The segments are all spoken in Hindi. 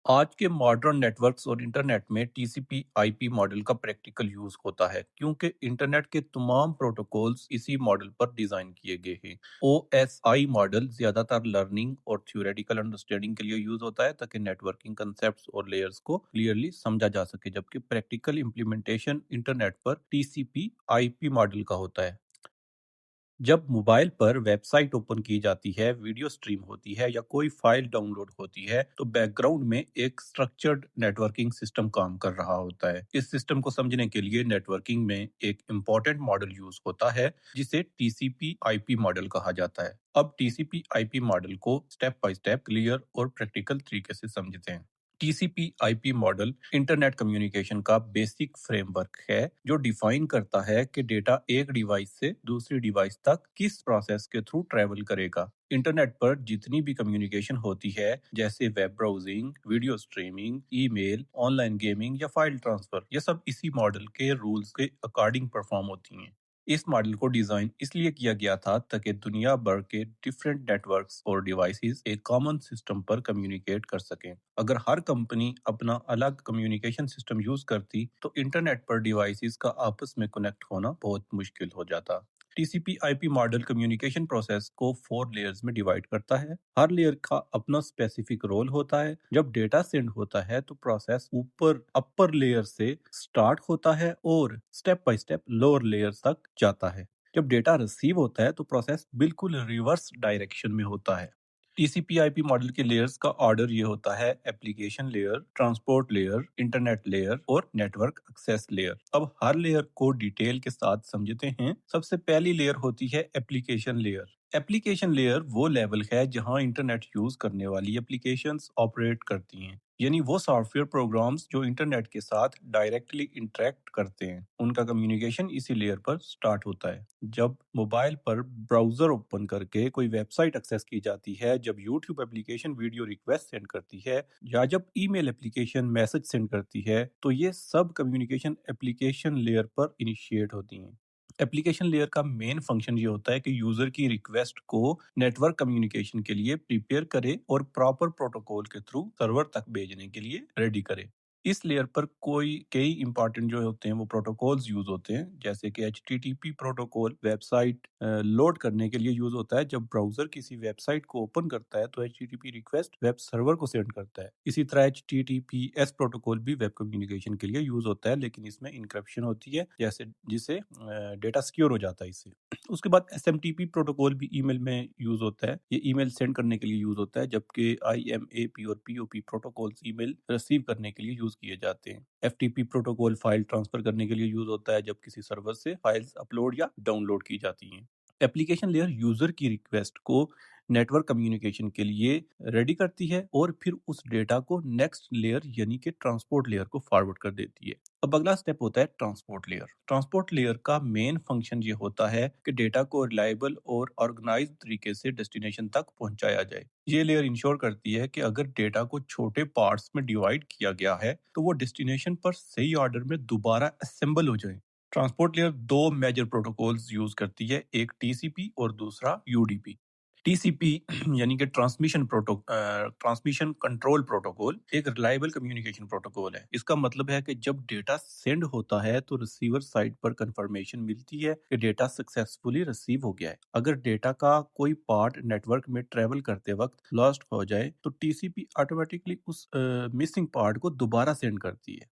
आज के मॉडर्न नेटवर्क्स और इंटरनेट में टीसीपी/आईपी मॉडल का प्रैक्टिकल यूज होता है क्योंकि इंटरनेट के तमाम प्रोटोकॉल्स इसी मॉडल पर डिजाइन किए गए हैं। ओएसआई मॉडल ज्यादातर लर्निंग और थ्योरेटिकल अंडरस्टैंडिंग के लिए यूज होता है ताकि नेटवर्किंग कंसेप्ट्स और लेयर्स को क्लियरली समझा जा सके, जबकि प्रैक्टिकल इम्प्लीमेंटेशन इंटरनेट पर टीसीपी/आईपी मॉडल का होता है। जब मोबाइल पर वेबसाइट ओपन की जाती है, वीडियो स्ट्रीम होती है या कोई फाइल डाउनलोड होती है, तो बैकग्राउंड में एक स्ट्रक्चर्ड नेटवर्किंग सिस्टम काम कर रहा होता है। इस सिस्टम को समझने के लिए नेटवर्किंग में एक इम्पोर्टेंट मॉडल यूज होता है जिसे टीसीपी आईपी मॉडल कहा जाता है। अब टीसीपी आईपी मॉडल को स्टेप बाय स्टेप क्लियर और प्रैक्टिकल तरीके से समझते हैं। TCP IP model internet communication का बेसिक फ्रेमवर्क है जो डिफाइन करता है कि डेटा एक डिवाइस से दूसरी डिवाइस तक किस प्रोसेस के थ्रू ट्रेवल करेगा। इंटरनेट पर जितनी भी कम्युनिकेशन होती है, जैसे web browsing, video streaming, email, online gaming या फाइल ट्रांसफर, ये सब इसी मॉडल के रूल्स के अकॉर्डिंग परफॉर्म होती हैं। इस मॉडल को डिजाइन इसलिए किया गया था ताकि दुनिया भर के डिफरेंट नेटवर्क्स और डिवाइसेस एक कॉमन सिस्टम पर कम्युनिकेट कर सकें। अगर हर कंपनी अपना अलग कम्युनिकेशन सिस्टम यूज करती तो इंटरनेट पर डिवाइसेस का आपस में कनेक्ट होना बहुत मुश्किल हो जाता। TCP IP model communication process को 4 लेयर्स में डिवाइड करता है। हर लेयर का अपना स्पेसिफिक रोल होता है। जब डेटा सेंड होता है तो प्रोसेस ऊपर अपर लेयर से स्टार्ट होता है और step by step lower layer तक जाता है। जब डेटा रिसीव होता है तो प्रोसेस बिल्कुल रिवर्स डायरेक्शन में होता है। टीसीपी/आईपी मॉडल के लेयर्स का ऑर्डर ये होता है: application layer, transport layer, internet layer और नेटवर्क एक्सेस लेयर। अब हर लेयर को डिटेल के साथ समझते हैं। सबसे पहली लेयर होती है एप्लीकेशन लेयर। एप्लीकेशन लेयर वो लेवल है जहां इंटरनेट यूज करने वाली एप्लीकेशंस ऑपरेट करती हैं, यानी वो सॉफ्टवेयर प्रोग्राम्स जो इंटरनेट के साथ डायरेक्टली इंटरेक्ट करते हैं, उनका कम्युनिकेशन इसी लेयर पर स्टार्ट होता है। जब मोबाइल पर ब्राउजर ओपन करके कोई वेबसाइट एक्सेस की जाती है, जब YouTube application video request send करती है या जब ईमेल एप्लीकेशन मैसेज सेंड करती है, तो ये सब कम्युनिकेशन एप्लीकेशन लेयर पर इनिशिएट होती हैं। एप्लीकेशन लेयर का मेन फंक्शन ये होता है कि यूजर की रिक्वेस्ट को नेटवर्क कम्युनिकेशन के लिए प्रिपेयर करे और प्रॉपर प्रोटोकॉल के थ्रू सर्वर तक भेजने के लिए रेडी करे। इस लेयर पर कोई कई इंपॉर्टेंट जो होते हैं वो प्रोटोकॉल्स यूज होते हैं, जैसे कि HTTP प्रोटोकॉल वेबसाइट लोड करने के लिए यूज होता है। जब ब्राउजर किसी वेबसाइट को ओपन करता है तो HTTP रिक्वेस्ट वेब सर्वर को सेंड करता है। इसी तरह HTTPS प्रोटोकॉल भी वेब कम्युनिकेशन के लिए यूज होता है, लेकिन इसमें इनक्रिप्शन होती है, जैसे जिसे डेटा सिक्योर हो जाता है इससे। उसके बाद SMTP प्रोटोकॉल भी ईमेल में यूज होता है। ये ईमेल सेंड करने के लिए यूज होता है, जबकि IMAP और POP प्रोटोकॉल्स ईमेल रिसीव करने के लिए यूज किए जाते हैं। FTP प्रोटोकॉल फाइल ट्रांसफर करने के लिए यूज होता है जब किसी सर्वर से फाइल्स अपलोड या डाउनलोड की जाती हैं। एप्लीकेशन लेयर यूजर की रिक्वेस्ट को नेटवर्क कम्युनिकेशन के लिए रेडी करती है और फिर उस डेटा को नेक्स्ट लेयर यानी कि ट्रांसपोर्ट लेयर को फॉरवर्ड कर देती है। अब अगला स्टेप होता है ट्रांसपोर्ट लेयर। ट्रांसपोर्ट लेयर का मेन फंक्शन ये होता है कि डेटा को रिलायबल और ऑर्गेनाइज्ड तरीके से डेस्टिनेशन तक पहुंचाया जाए। ये लेयर इंश्योर करती है कि अगर डेटा को छोटे पार्ट्स में डिवाइड किया गया है तो वो डेस्टिनेशन पर सही ऑर्डर में दोबारा असेंबल हो जाए। ट्रांसपोर्ट लेयर दो मेजर प्रोटोकॉल्स यूज करती है, एक टीसीपी और दूसरा यूडीपी। टीसीपी यानी कि ट्रांसमिशन कंट्रोल प्रोटोकॉल एक रिलायबल कम्युनिकेशन प्रोटोकॉल है। इसका मतलब है कि जब डेटा सेंड होता है तो रिसीवर साइड पर कंफर्मेशन मिलती है कि डेटा सक्सेसफुली रिसीव हो गया है। अगर डेटा का कोई पार्ट नेटवर्क में ट्रेवल करते वक्त लॉस्ट हो जाए तो टीसीपी ऑटोमेटिकली उस मिसिंग पार्ट को दोबारा सेंड करती है।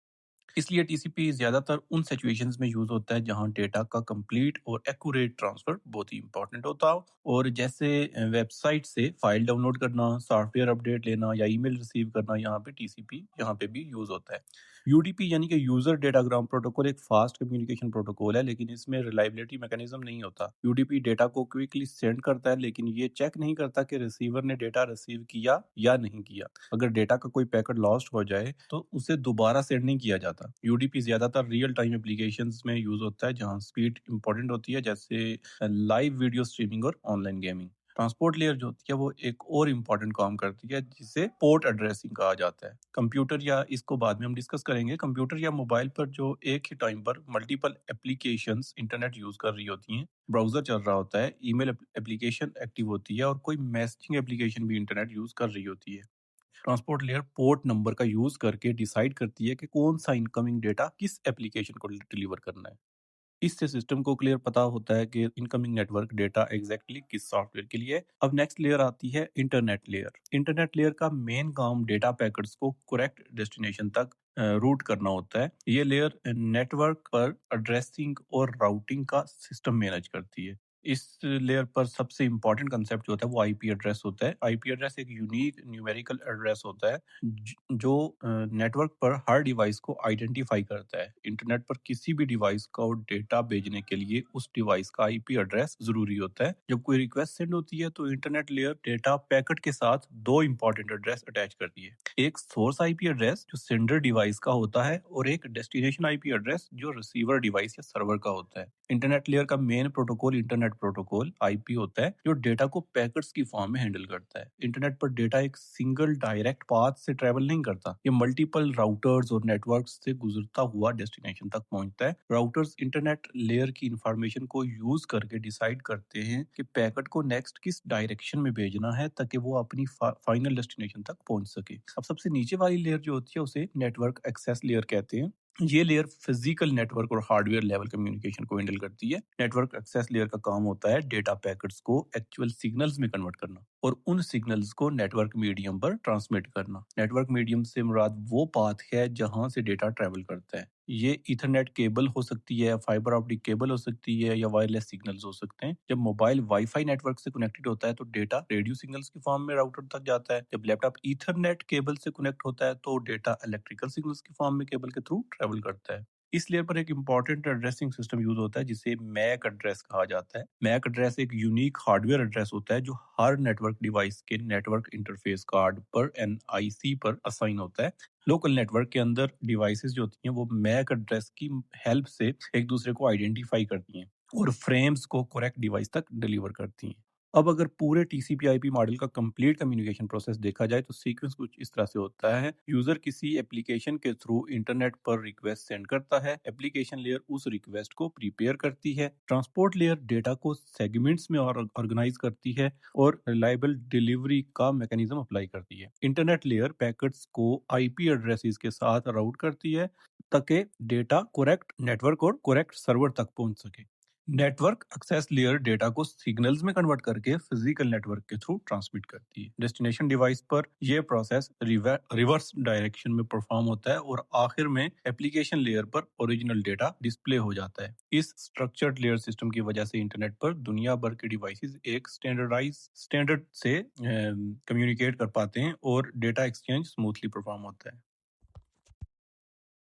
इसलिए टीसीपी ज्यादातर उन सिचुएशंस में यूज होता है जहां डेटा का कंप्लीट और एक्यूरेट ट्रांसफर बहुत ही इंपॉर्टेंट होता हो, और जैसे वेबसाइट से फाइल डाउनलोड करना, सॉफ्टवेयर अपडेट लेना या ईमेल रिसीव करना, यहाँ पे टीसीपी यहाँ पे भी यूज होता है। यूडीपी यानी कि यूजर डेटाग्राम प्रोटोकॉल एक फास्ट कम्युनिकेशन प्रोटोकॉल है, लेकिन इसमें रिलायबिलिटी मैकेनिज्म नहीं होता। यूडीपी डेटा को क्विकली सेंड करता है, लेकिन ये चेक नहीं करता कि रिसीवर ने डेटा रिसीव किया या नहीं किया। अगर डेटा का कोई पैकेट लॉस्ट हो जाए तो उसे दोबारा सेंड नहीं किया जाता। यूडीपी ज्यादातर रियल टाइम एप्लीकेशंस में यूज होता है जहां स्पीड इंपॉर्टेंट होती है, जैसे लाइव वीडियो स्ट्रीमिंग और ऑनलाइन गेमिंग। ट्रांसपोर्ट लेयर जो होती है वो एक और इम्पॉर्टेंट काम करती है जिसे पोर्ट एड्रेसिंग कहा जाता है। कंप्यूटर, या इसको बाद में हम डिस्कस करेंगे, कंप्यूटर या मोबाइल पर जो एक ही टाइम पर मल्टीपल एप्लीकेशंस इंटरनेट यूज कर रही होती हैं, ब्राउजर चल रहा होता है, ईमेल एप्लीकेशन एक्टिव होती है और कोई मैसेजिंग एप्लीकेशन भी इंटरनेट यूज कर रही होती है। ट्रांसपोर्ट लेयर पोर्ट नंबर का यूज करके डिसाइड करती है कि कौन सा इनकमिंग डेटा किस एप्लीकेशन को डिलीवर करना है। इससे सिस्टम को क्लियर पता होता है कि इनकमिंग नेटवर्क डेटा एग्जैक्टली किस सॉफ्टवेयर के लिए है। अब नेक्स्ट लेयर आती है इंटरनेट लेयर। इंटरनेट लेयर का मेन काम डेटा पैकेट्स को करेक्ट डेस्टिनेशन तक रूट करना होता है। ये लेयर नेटवर्क पर एड्रेसिंग और राउटिंग का सिस्टम मैनेज करती है। इस लेयर पर सबसे इंपॉर्टेंट कंसेप्ट जो होता है वो आईपी एड्रेस होता है। आईपी एड्रेस एक यूनिक न्यूमेरिकल एड्रेस होता है जो नेटवर्क पर हर डिवाइस को आइडेंटिफाई करता है। इंटरनेट पर किसी भी डिवाइस को डेटा भेजने के लिए उस डिवाइस का आईपी एड्रेस जरूरी होता है। जब कोई रिक्वेस्ट सेंड होती है तो इंटरनेट लेयर डेटा पैकेट के साथ दो इंपॉर्टेंट एड्रेस अटैच करती है। एक सोर्स आईपी एड्रेस जो सेंडर डिवाइस का होता है और एक डेस्टिनेशन आईपी एड्रेस जो रिसीवर डिवाइस या सर्वर का होता है। इंटरनेट लेयर का main protocol internet protocol IP होता है जो डेटा को पैकेट्स की फॉर्म में हैंडल करता है। इंटरनेट पर डेटा एक सिंगल डायरेक्ट पाथ से ट्रेवल नहीं करता। ये मल्टीपल राउटर्स और नेटवर्क्स से गुजरता हुआ डेस्टिनेशन तक पहुंचता है। राउटर्स इंटरनेट लेयर की इंफॉर्मेशन को यूज करके डिसाइड करते हैं कि पैकेट को नेक्स्ट किस डायरेक्शन में भेजना है ताकि वो अपनी फाइनल डेस्टिनेशन तक पहुंच सके। अब सबसे नीचे वाली लेयर जो होती है उसे नेटवर्क एक्सेस लेयर कहते हैं। ये लेयर फिजिकल नेटवर्क और हार्डवेयर लेवल कम्युनिकेशन को हैंडल करती है। नेटवर्क एक्सेस लेयर का काम होता है डेटा पैकेट्स को एक्चुअल सिग्नल्स में कन्वर्ट करना और उन सिग्नल्स को नेटवर्क मीडियम पर ट्रांसमिट करना। नेटवर्क मीडियम से मुराद वो पाथ है जहां से डेटा ट्रेवल करता है। ये इथरनेट केबल हो सकती है, फाइबर ऑप्टिक केबल हो सकती है या वायरलेस सिग्नल्स हो सकते हैं। जब मोबाइल वाईफाई नेटवर्क से कनेक्टेड होता है तो डेटा रेडियो सिग्नल्स की फॉर्म में राउटर तक जाता है। जब लैपटॉप ईथरनेट केबल से कनेक्ट होता है तो डेटा इलेक्ट्रिकल सिग्नल्स की फॉर्म में केबल के थ्रू ट्रेवल करता है। इस लेयर पर एक इंपॉर्टेंट एड्रेसिंग सिस्टम यूज होता है जिसे मैक एड्रेस कहा जाता है। मैक एड्रेस एक यूनिक हार्डवेयर एड्रेस होता है जो हर नेटवर्क डिवाइस के नेटवर्क इंटरफेस कार्ड पर एनआईसी पर असाइन होता है। लोकल नेटवर्क के अंदर डिवाइसेस जो होती हैं वो मैक एड्रेस की हेल्प से एक दूसरे को आइडेंटिफाई करती हैं और फ्रेम्स को करेक्ट डिवाइस तक डिलीवर करती हैं। अब अगर पूरे टीसीपी आईपी मॉडल का कंप्लीट कम्युनिकेशन प्रोसेस देखा जाए तो सीक्वेंस कुछ इस तरह से होता है। यूजर किसी एप्लीकेशन के थ्रू इंटरनेट पर रिक्वेस्ट सेंड करता है। एप्लीकेशन लेयर उस रिक्वेस्ट को प्रिपेयर करती है। ट्रांसपोर्ट लेयर डेटा को सेगमेंट्स में ऑर्गेनाइज करती है और रिलायबल डिलीवरी का मैकेनिज्म अप्लाई करती है। इंटरनेट लेयर पैकेट्स को आईपी एड्रेसेस के साथ राउट करती है ताकि डेटा करेक्ट नेटवर्क और करेक्ट सर्वर तक पहुंच सके। नेटवर्क एक्सेस लेयर डेटा को सिग्नल्स में कन्वर्ट करके फिजिकल नेटवर्क के थ्रू ट्रांसमिट करती है। डेस्टिनेशन डिवाइस पर यह प्रोसेस रिवर्स डायरेक्शन में परफॉर्म होता है और आखिर में एप्लीकेशन लेयर पर ओरिजिनल डेटा डिस्प्ले हो जाता है। इस स्ट्रक्चर्ड लेयर सिस्टम की वजह से इंटरनेट पर दुनिया भर के डिवाइसेस एक स्टैंडर्ड से कम्युनिकेट कर पाते हैं और डेटा एक्सचेंज स्मूथली परफॉर्म होता है।